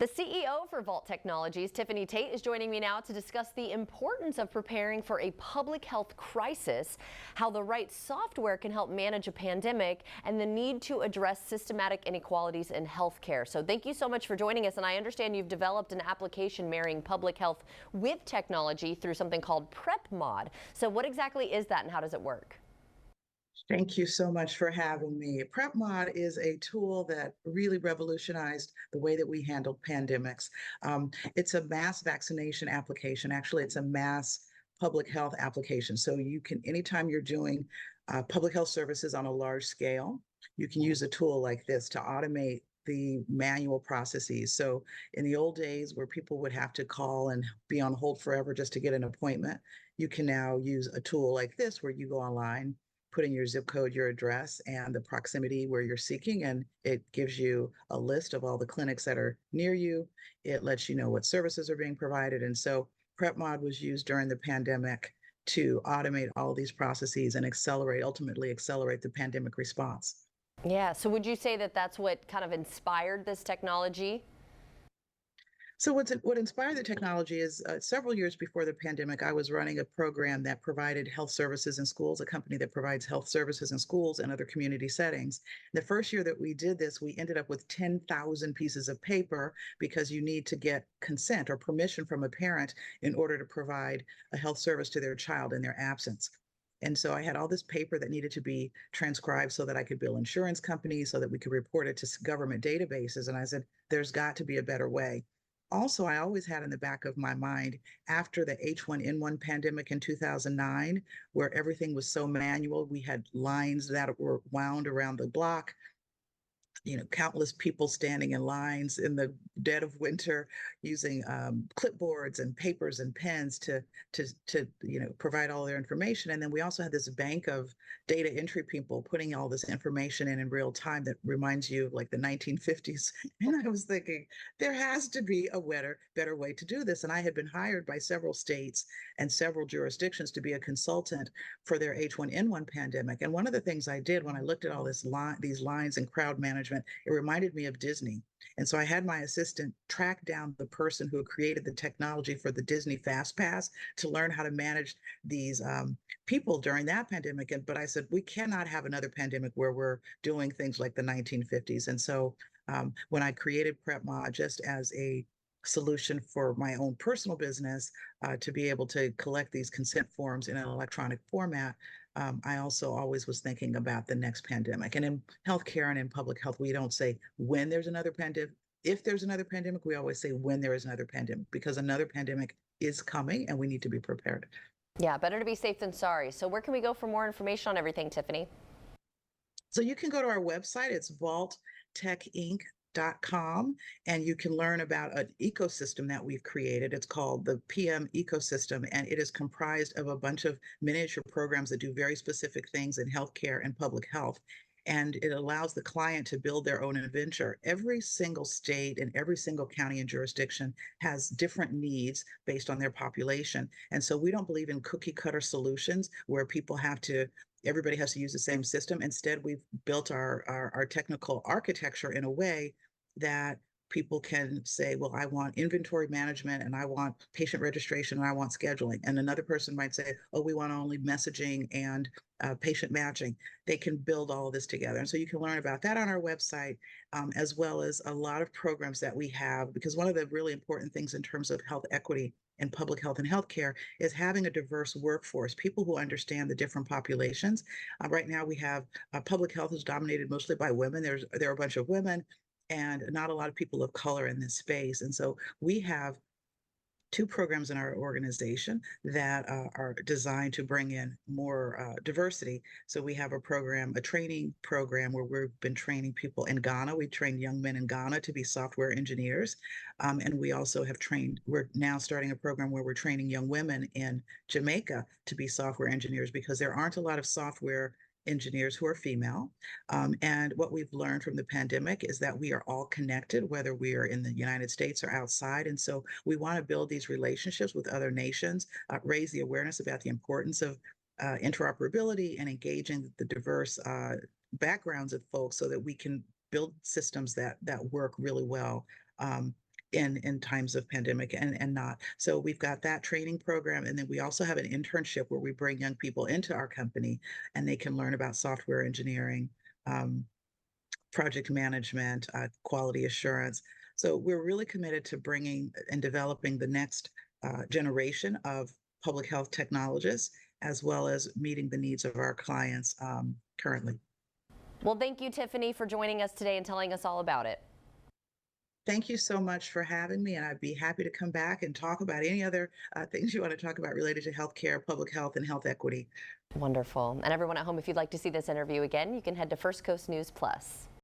The CEO for Vault Technologies, Tiffany Tate, is joining me now to discuss the importance of preparing for a public health crisis, how the right software can help manage a pandemic, and the need to address systematic inequalities in healthcare. So thank you so much for joining us. And I understand you've developed an application marrying public health with technology through something called PrepMod. So what exactly is that and how does it work? Thank you so much for having me. PrepMod is a tool that really revolutionized the way that we handle pandemics. It's a mass vaccination application. Actually, it's a mass public health application. So you can, anytime you're doing public health services on a large scale, you can use a tool like this to automate the manual processes. So in the old days where people would have to call and be on hold forever just to get an appointment, you can now use a tool like this where you go online, put in your zip code, your address, and the proximity where you're seeking, and it gives you a list of all the clinics that are near you. It lets you know what services are being provided. And so PrepMod was used during the pandemic to automate all these processes and ultimately accelerate the pandemic response. Yeah, so would you say that that's what kind of inspired this technology? So what inspired the technology is several years before the pandemic, I was running a program that provided health services in schools, a company that provides health services in schools and other community settings. The first year that we did this, we ended up with 10,000 pieces of paper because you need to get consent or permission from a parent in order to provide a health service to their child in their absence. And so I had all this paper that needed to be transcribed so that I could bill insurance companies, so that we could report it to government databases. And I said, there's got to be a better way. Also, I always had in the back of my mind after the H1N1 pandemic in 2009, where everything was so manual, we had lines that were wound around the block, countless people standing in lines in the dead of winter using clipboards and papers and pens to provide all their information. And then we also had this bank of data entry people putting all this information in real time that reminds you of like the 1950s. And I was thinking there has to be a better way to do this. And I had been hired by several states and several jurisdictions to be a consultant for their H1N1 pandemic. And one of the things I did when I looked at all these lines and crowd management, it reminded me of Disney. And so I had my assistant track down the person who created the technology for the Disney Fast Pass to learn how to manage these people during that pandemic. But I said, we cannot have another pandemic where we're doing things like the 1950s. And so when I created PrepMod just as a solution for my own personal business to be able to collect these consent forms in an electronic format, I also always was thinking about the next pandemic. And in healthcare and in public health, we don't say when there's another pandemic. If there's another pandemic, we always say when there is another pandemic, because another pandemic is coming and we need to be prepared. Yeah, better to be safe than sorry. So where can we go for more information on everything, Tiffany? So you can go to our website. It's vaulttechinc.com, and you can learn about an ecosystem that we've created. It's called the PM ecosystem, and it is comprised of a bunch of miniature programs that do very specific things in healthcare and public health. And it allows the client to build their own adventure. Every single state and every single county and jurisdiction has different needs based on their population. And so we don't believe in cookie cutter solutions where everybody has to use the same system. Instead, we've built our technical architecture in a way that people can say, well, I want inventory management and I want patient registration and I want scheduling. And another person might say, oh, we want only messaging and patient matching. They can build all of this together. And so you can learn about that on our website, as well as a lot of programs that we have, because one of the really important things in terms of health equity in public health and healthcare is having a diverse workforce, people who understand the different populations. Right now we have public health is dominated mostly by women. There are a bunch of women and not a lot of people of color in this space. And so we have two programs in our organization that are designed to bring in more diversity. So we have a training program where we've been training people in Ghana. We trained young men in Ghana to be software engineers. And we also we're now starting a program where we're training young women in Jamaica to be software engineers, because there aren't a lot of software engineers who are female. And what we've learned from the pandemic is that we are all connected, whether we are in the United States or outside. And so we want to build these relationships with other nations, raise the awareness about the importance of interoperability and engaging the diverse backgrounds of folks so that we can build systems that work really well in times of pandemic and not. So we've got that training program, and then we also have an internship where we bring young people into our company and they can learn about software engineering, um, project management, quality assurance. So we're really committed to bringing and developing the next generation of public health technologists, as well as meeting the needs of our clients currently. Well, thank you, Tiffany, for joining us today and telling us all about it. Thank you so much for having me, and I'd be happy to come back and talk about any other things you want to talk about related to healthcare, public health, and health equity. Wonderful. And everyone at home, if you'd like to see this interview again, you can head to First Coast News Plus.